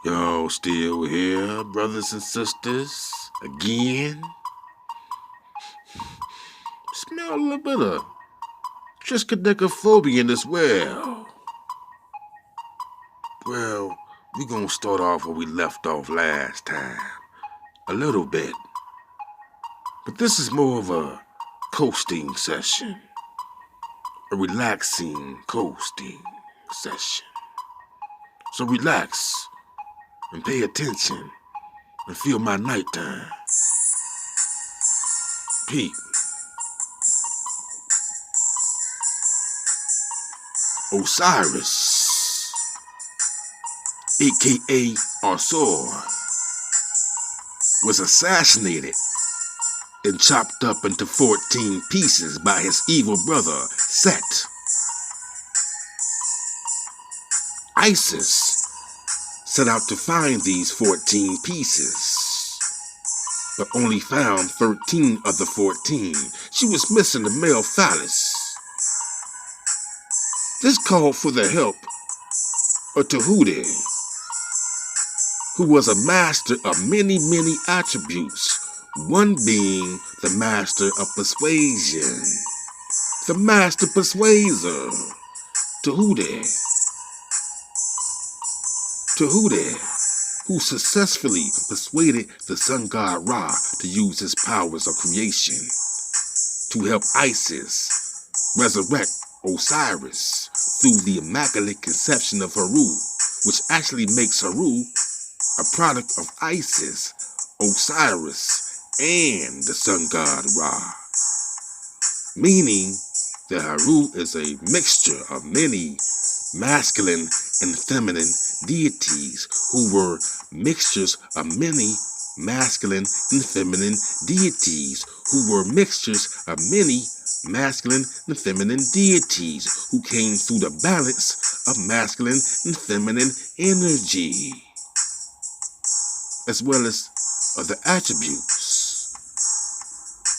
Y'all still here, brothers and sisters? Again? Smell a little bit of TRISKADECKAPHOBIAN as well. Well, we gonna start off where we left off last time. A little bit. But this is more of a coasting session. A relaxing coasting session. So relax and pay attention and feel my nighttime. Peep. Osiris, aka Osor, was assassinated and chopped up into 14 pieces by his evil brother, Set. Isis set out to find these 14 pieces, but only found 13 of the 14. She was missing the male phallus. This called for the help of Tahuti, who was a master of many attributes, one being the master of persuasion, the master persuaser, Tahuti, who successfully persuaded the sun god Ra to use his powers of creation to help Isis resurrect Osiris through the immaculate conception of Haru, which actually makes Haru a product of Isis, Osiris, and the sun god Ra. Meaning that Haru is a mixture of many masculine and feminine deities who were mixtures of many masculine and feminine deities who were mixtures of many masculine and feminine deities who came through the balance of masculine and feminine energy, as well as other attributes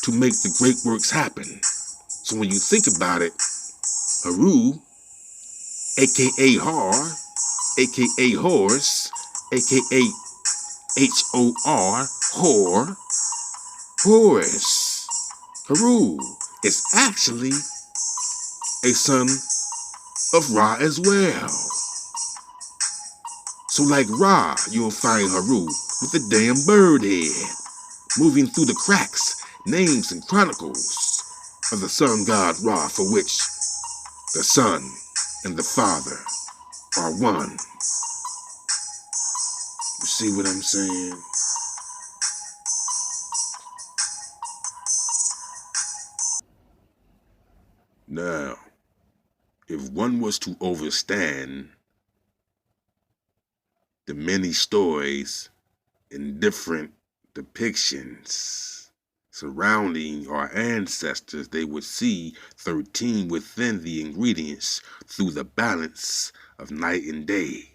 to make the great works happen. So when you think about it, Haru, aka Har, aka Horse, aka H-O-R, Horus, Haru is actually a son of Ra as well. So like Ra, you'll find Haru with a damn bird head, moving through the cracks, names, and chronicles of the sun god Ra, for which the Son and the Father are one. You see what I'm saying? Now, if one was to understand the many stories and different depictions surrounding our ancestors, they would see 13 within the ingredients through the balance of night and day,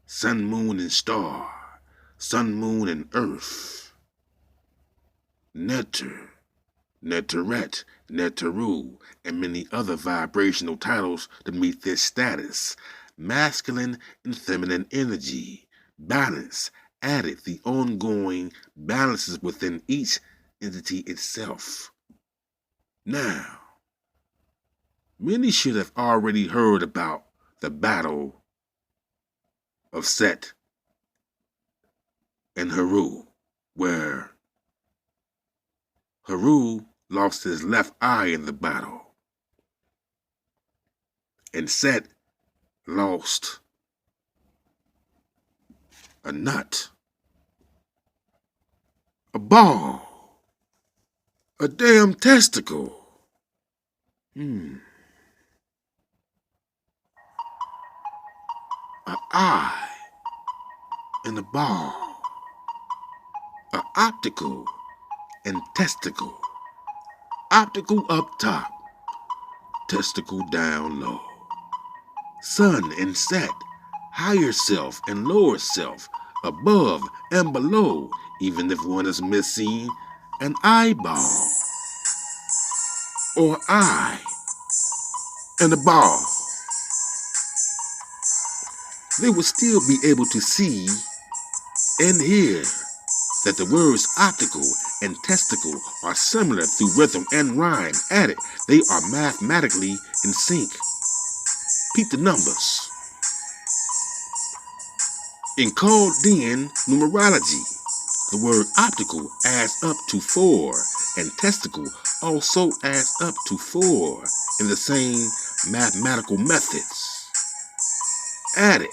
sun, moon, and star, sun, moon, and earth, Neter, Neteret, Neteru, and many other vibrational titles to meet this status. Masculine and feminine energy, balance, added the ongoing balances within each entity itself. Now, many should have already heard about the battle of Set and Haru, where Haru lost his left eye in the battle, and Set lost a nut, a ball, a damn testicle. An eye and a ball, a optical and testicle. Optical up top, testicle down low. Sun and Set, higher self and lower self, above and below, even if one is missing an eyeball or eye and a ball. They would still be able to see And here that the words optical and testicle are similar through rhythm and rhyme. Added, they are mathematically in sync. Peep the numbers. In Chaldean numerology, the word optical adds up to 4, and testicle also adds up to 4 in the same mathematical methods. Added,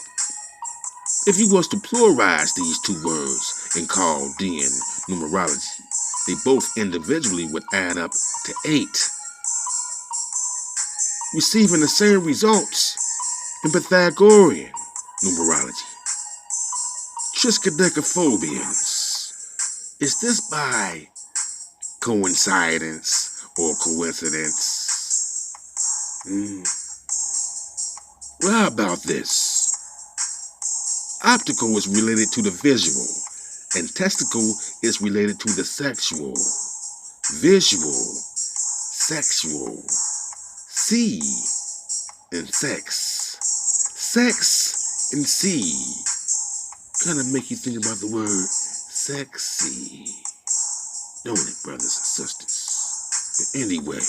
if you was to pluralize these two words in Chaldean numerology, they both individually would add up to 8, receiving the same results in Pythagorean numerology. TRISKADECKAPHOBIANs. Is this by coincidence or coincidence? Well, how about this? Optical is related to the visual, and testicle is related to the sexual. Visual, sexual, see, and sex. Sex and see kind of make you think about the word sexy, don't it, brothers and sisters? But anyway,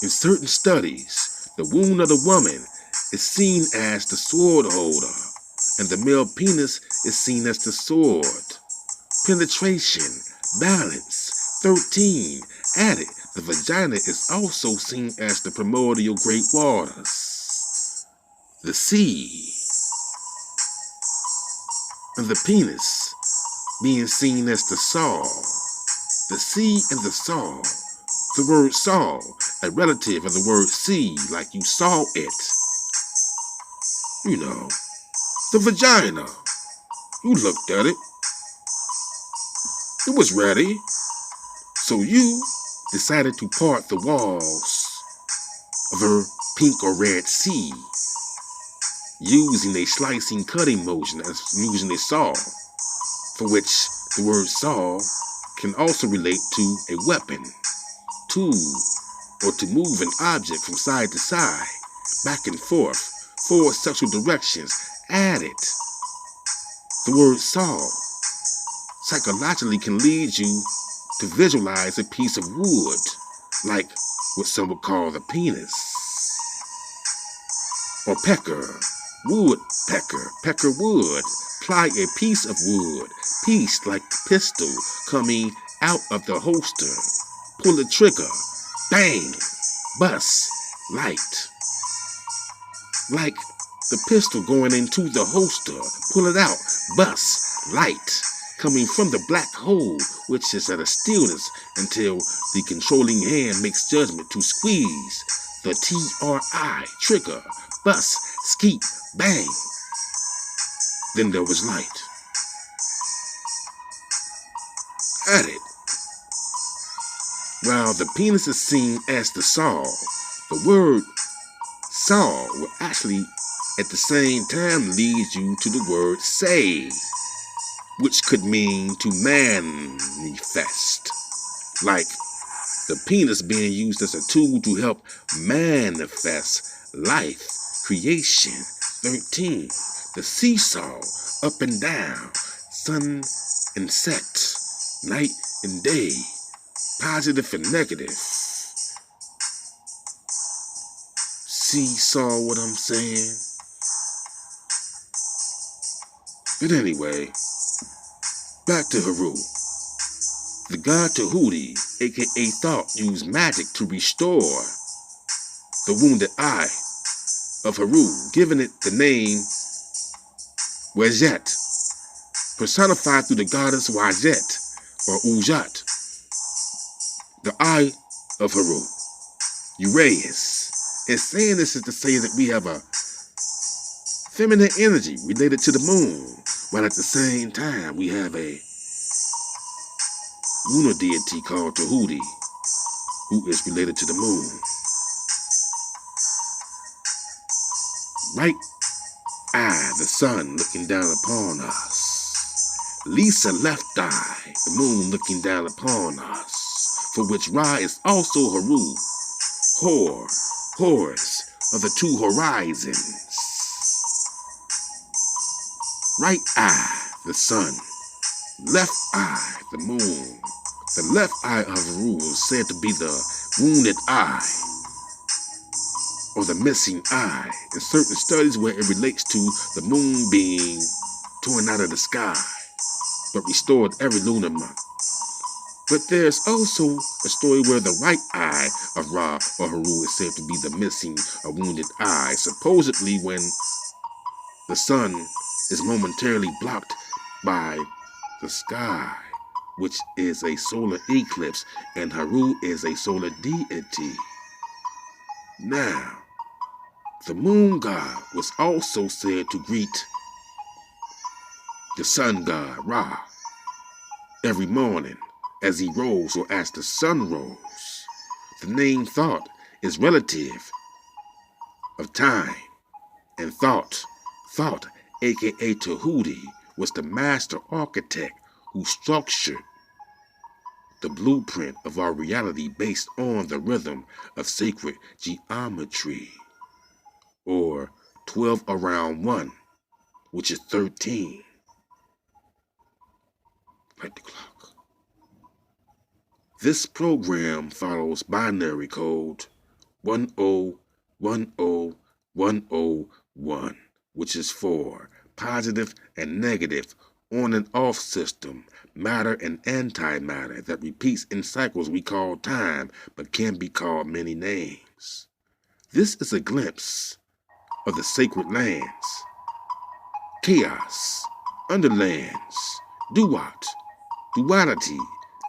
in certain studies, the womb of the woman is seen as the sword holder, and the male penis is seen as the sword. Penetration, balance, 13. Added, the vagina is also seen as the primordial great waters. The sea, and the penis being seen as the saw. The sea and the saw. The word saw, a relative of the word see, like you saw it. You know, the vagina. You looked at it. It was ready. So you decided to part the walls of her pink or red sea using a slicing cutting motion as using a saw, for which the word saw can also relate to a weapon, tool, or to move an object from side to side, back and forth, 4 sexual directions. Added, the word saw psychologically can lead you to visualize a piece of wood, like what some would call the penis, or pecker, woodpecker, pecker wood. Ply a piece of wood, piece like the pistol coming out of the holster. Pull the trigger, bang, bust, light. Like the pistol going into the holster, pull it out, bust, light. Coming from the black hole, which is at a stillness until the controlling hand makes judgment to squeeze the TRI, trigger, bust, skeet, bang. Then there was light. Added, while the penis is seen as the saw, the word saw will actually at the same time lead you to the word say, which could mean to manifest, like the penis being used as a tool to help manifest life, creation. 13. The seesaw, up and down, sun and set, night and day, positive and negative. Seesaw, what I'm saying? But anyway, back to Haru. The god Tahuti, aka Thought, used magic to restore the wounded eye of Haru, giving it the name Wajet, personified through the goddess Wajet, or Ujat, the eye of Haru, Uraeus. And saying this is to say that we have a feminine energy related to the moon, while at the same time we have a lunar deity called Tahuti, who is related to the moon. Right eye, the sun looking down upon us. Lisa, left eye, the moon looking down upon us, for which Ra is also Haru, Horus of the 2 horizons. Right eye, the sun. Left eye, the moon. The left eye of Haru is said to be the wounded eye, or the missing eye, in certain studies where it relates to the moon being torn out of the sky, but restored every lunar month. But there's also a story where the right eye of Ra or Haru is said to be the missing or wounded eye, supposedly when the sun is momentarily blocked by the sky, which is a solar eclipse, and Haru is a solar deity. Now, the moon god was also said to greet the sun god, Ra, every morning as he rose or as the sun rose. The name thought is relative of time and thought. Thought, aka Tahuti, was the master architect who structured the blueprint of our reality based on the rhythm of sacred geometry, or 12 around 1, which is 13, like the clock. This program follows binary code 10101001, which is for positive and negative on and off system, matter and antimatter that repeats in cycles we call time, but can be called many names. This is a glimpse of the sacred lands, chaos, underlands, duality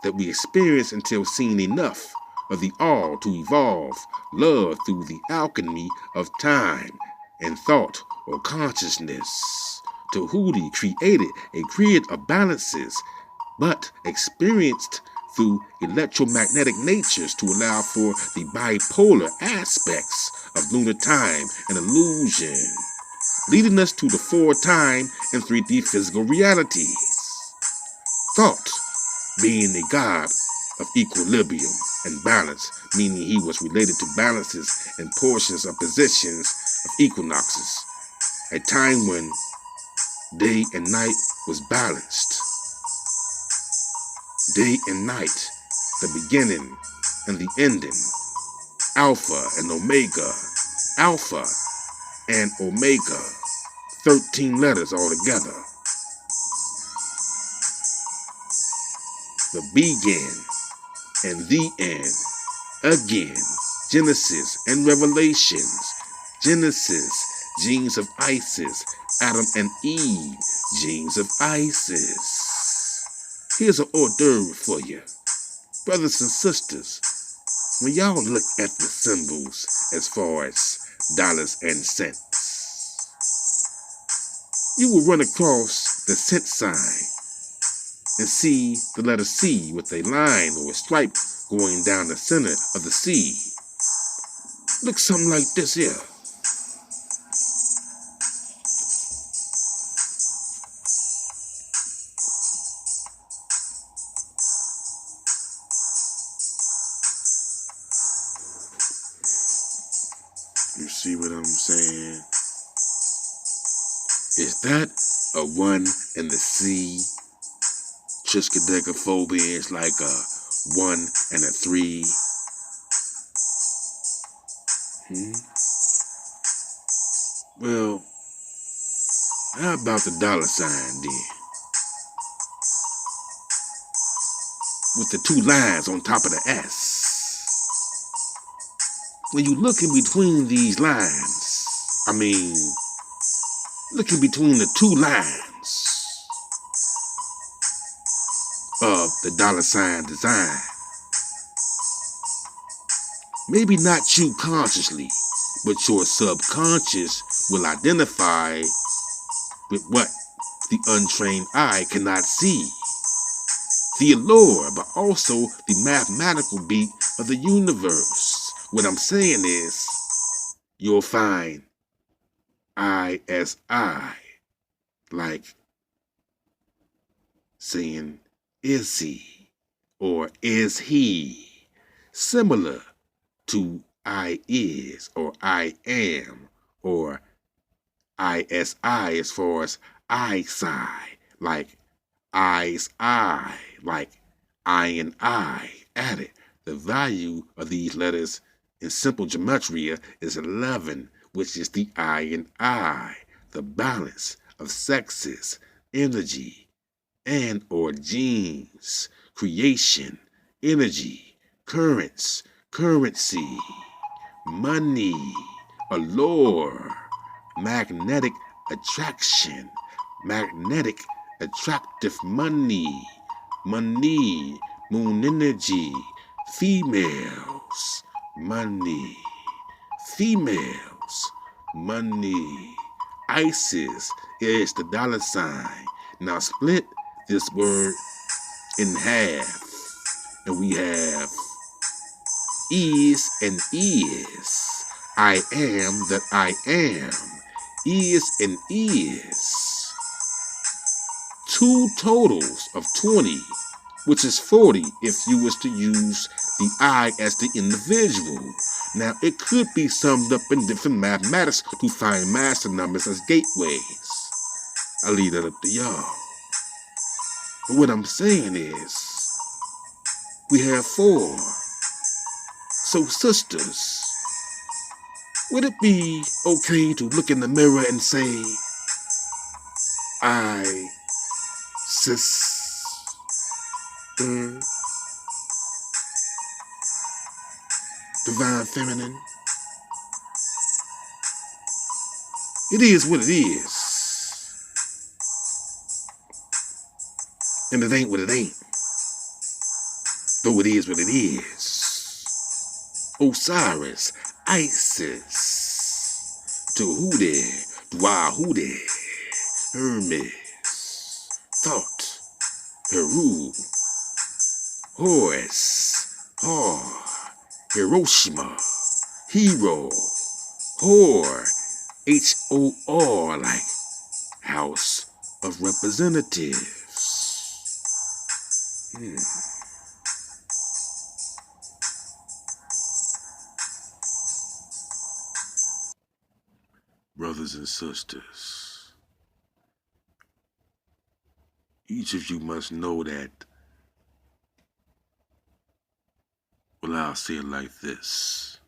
that we experience until seeing enough of the all to evolve love through the alchemy of time and thought or consciousness. Tahuti created a grid of balances, but experienced through electromagnetic natures to allow for the bipolar aspects of lunar time and illusion, leading us to the 4 time and 3D physical realities. Thought being the god of equilibrium and balance, meaning he was related to balances and portions of positions of equinoxes, a time when day and night was balanced. Day and night, the beginning and the ending, Alpha and Omega, Alpha and Omega, 13 letters altogether. The begin and the end, again, Genesis and Revelations. Genesis, genes of Isis, Adam and Eve, genes of Isis. Here's an hors d'oeuvre for you. Brothers and sisters, when y'all look at the symbols as far as dollars and cents, you will run across the cent sign and see the letter C with a line or a stripe going down the center of the C. Looks something like this here. You see what I'm saying? Is that a 1 in the C? TRISKADECKAPHOBIANs like a 1 and a 3. Well, how about the dollar sign then? With the 2 lines on top of the S. When you look in between these lines, look in between the 2 lines of the dollar sign design. Maybe not you consciously, but your subconscious will identify with what the untrained eye cannot see. The allure, but also the mathematical beat of the universe. What I'm saying is, you'll find I as I, like saying, is he, or is he, similar to I is, or I am, or ISI as far as eyesight, like I's I, like I and I added. The value of these letters in simple gematria is 11, which is the I and I, the balance of sexes, energy, and or genes, creation, energy, currents, currency, money, allure, magnetic attraction, magnetic attractive money, money, moon energy, females, money, females, money. ISIS is the dollar sign. Now split this word in half, and we have is and is. I am that I am. Is and is. Two totals of 20, which is 40 if you was to use the I as the individual. Now, it could be summed up in different mathematics to find master numbers as gateways. I leave that up to y'all. But what I'm saying is, we have 4. So, sisters, would it be okay to look in the mirror and say, I, divine feminine? It is what it is. And it ain't what it ain't. Though it is what it is. Osiris, Isis, Tahuti, Dwahuti, Hermes, Thought, Heru, Horus, Hor, Hiroshima, Hero, Hor, H-O-R, like House of Representatives. Brothers and sisters, each of you must know that, well, I'll say it like this.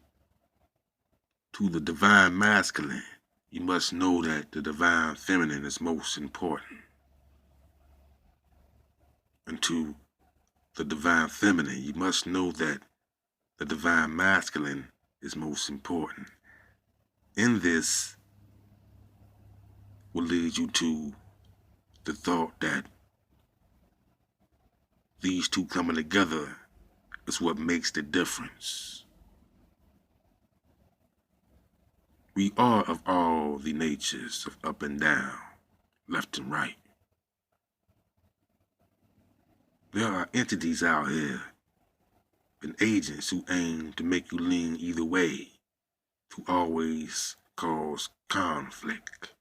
To the divine masculine, you must know that the divine feminine is most important. And to the divine feminine, you must know that the divine masculine is most important. In this will lead you to the thought that these two coming together is what makes the difference. We are of all the natures of up and down, left and right. There are entities out here and agents who aim to make you lean either way, to always cause conflict,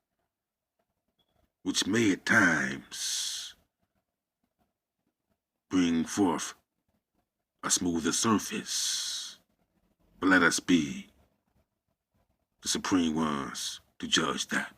which may at times bring forth a smoother surface. But let us be the supreme ones to judge that.